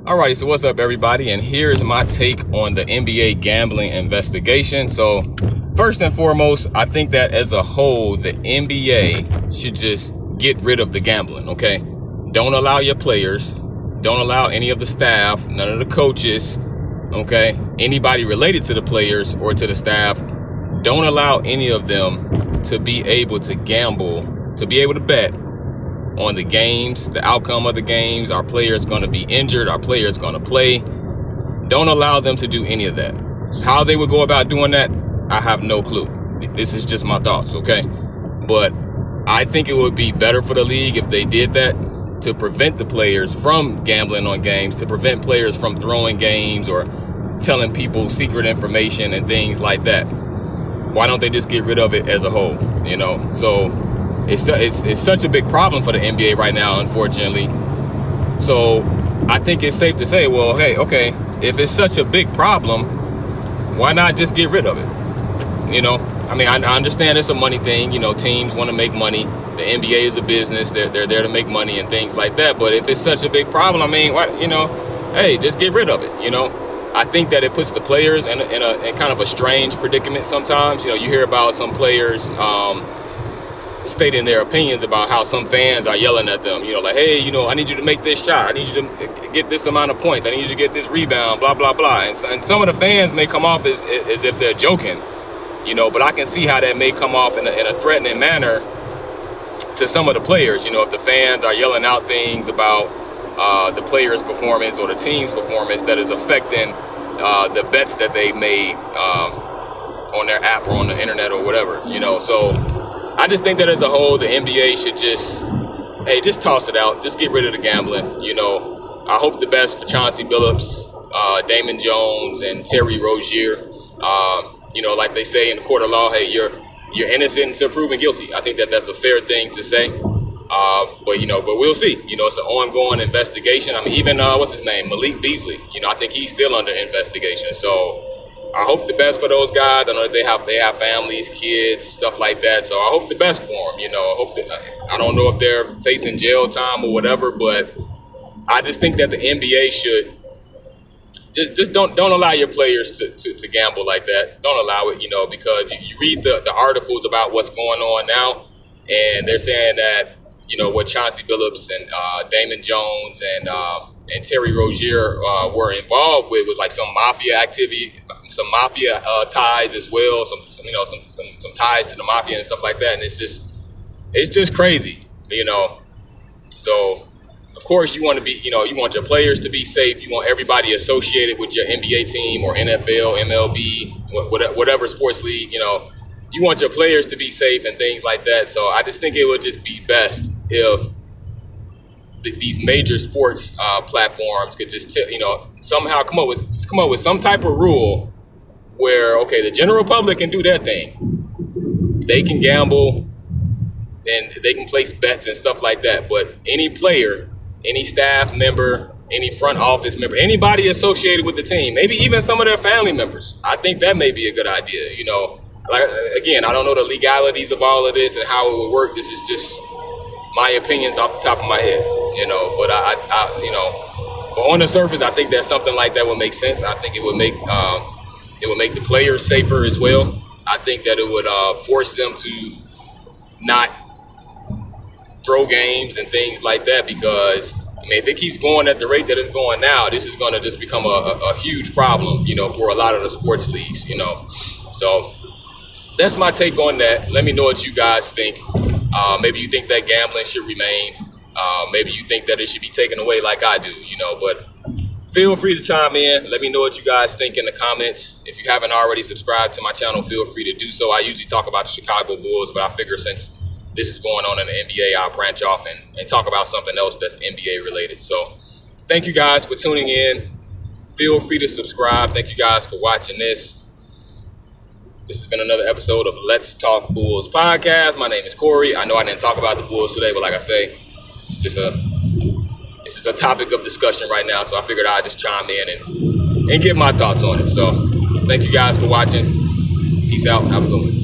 Alrighty, so what's up, everybody? And here's my take on the NBA gambling investigation. So first and foremost, I think that as a whole, the NBA should just get rid of the gambling, okay? Don't allow your players, don't allow any of the staff, none of the coaches, okay? Anybody related to the players or to the staff, don't allow any of them to be able to gamble, to be able to bet on the games, the outcome of the games. Our players going to be injured, our players going to play. Don't allow them to do any of that. How they would go about doing that, I have no clue. This is just my thoughts, okay? But I think it would be better for the league if they did that, to prevent the players from gambling on games, to prevent players from throwing games or telling people secret information and things like that. Why don't they just get rid of it as a whole, you know? So it's such a big problem for the NBA right now, unfortunately. So I think it's safe to say, well, hey, okay, if it's such a big problem, why not just get rid of it? You know, I mean, I understand it's a money thing. You know, teams want to make money. The NBA is a business. They're there to make money and things like that. But if it's such a big problem, I mean, why, you know, hey, just get rid of it. You know, I think that it puts the players in kind of a strange predicament sometimes. You know, you hear about some players stating their opinions about how some fans are yelling at them, you know, like, hey, you know, I need you to make this shot, I need you to get this amount of points, I need you to get this rebound, blah blah blah. And some of the fans may come off as if they're joking, you know, but I can see how that may come off in a threatening manner to some of the players. You know, if the fans are yelling out things about the players' performance or the team's performance that is affecting the bets that they made on their app or on the internet or whatever, you know. So I just think that as a whole, the NBA should just toss it out. Just get rid of the gambling. You know, I hope the best for Chauncey Billups, Damon Jones, and Terry Rozier. You know, like they say in the court of law, hey, you're innocent until proven guilty. I think that that's a fair thing to say. But we'll see. You know, it's an ongoing investigation. I mean, even what's his name, Malik Beasley. You know, I think he's still under investigation. So I hope the best for those guys. I know that they have families, kids, stuff like that. So I hope the best for them. You know, I hope that, I don't know if they're facing jail time or whatever, but I just think that the NBA should just don't allow your players to gamble like that. Don't allow it, you know, because you read the articles about what's going on now, and they're saying that, you know, what Chauncey Billups and Damon Jones and Terry Rozier were involved with was like some mafia activity, some mafia ties as well, some ties to the mafia and stuff like that. And it's just crazy, you know. So of course you want to be, you know, you want your players to be safe. You want everybody associated with your NBA team or NFL, MLB, whatever sports league, you know, you want your players to be safe and things like that. So I just think it would just be best if these major sports platforms could just somehow come up with some type of rule where, okay, the general public can do their thing. They can gamble and they can place bets and stuff like that. But any player, any staff member, any front office member, anybody associated with the team, maybe even some of their family members, I think that may be a good idea. You know, like, again, I don't know the legalities of all of this and how it would work. This is just my opinions off the top of my head, you know. But but on the surface, I think that something like that would make sense. I think it would make the players safer as well. I think that it would force them to not throw games and things like that, because I mean, if it keeps going at the rate that it's going now, this is going to just become a huge problem, you know, for a lot of the sports leagues, you know. So that's my take on that. Let me know what you guys think. Maybe you think that gambling should remain. Maybe you think that it should be taken away like I do, you know. But feel free to chime in. Let me know what you guys think in the comments. If you haven't already subscribed to my channel, feel free to do so. I usually talk about the Chicago Bulls, but I figure since this is going on in the NBA, I'll branch off and talk about something else that's NBA related. So thank you guys for tuning in. Feel free to subscribe. Thank you guys for watching this. This has been another episode of Let's Talk Bulls podcast. My name is Corey. I know I didn't talk about the Bulls today, but like I say, it's just a topic of discussion right now. So I figured I'd just chime in and give my thoughts on it. So thank you guys for watching. Peace out. Have a good one.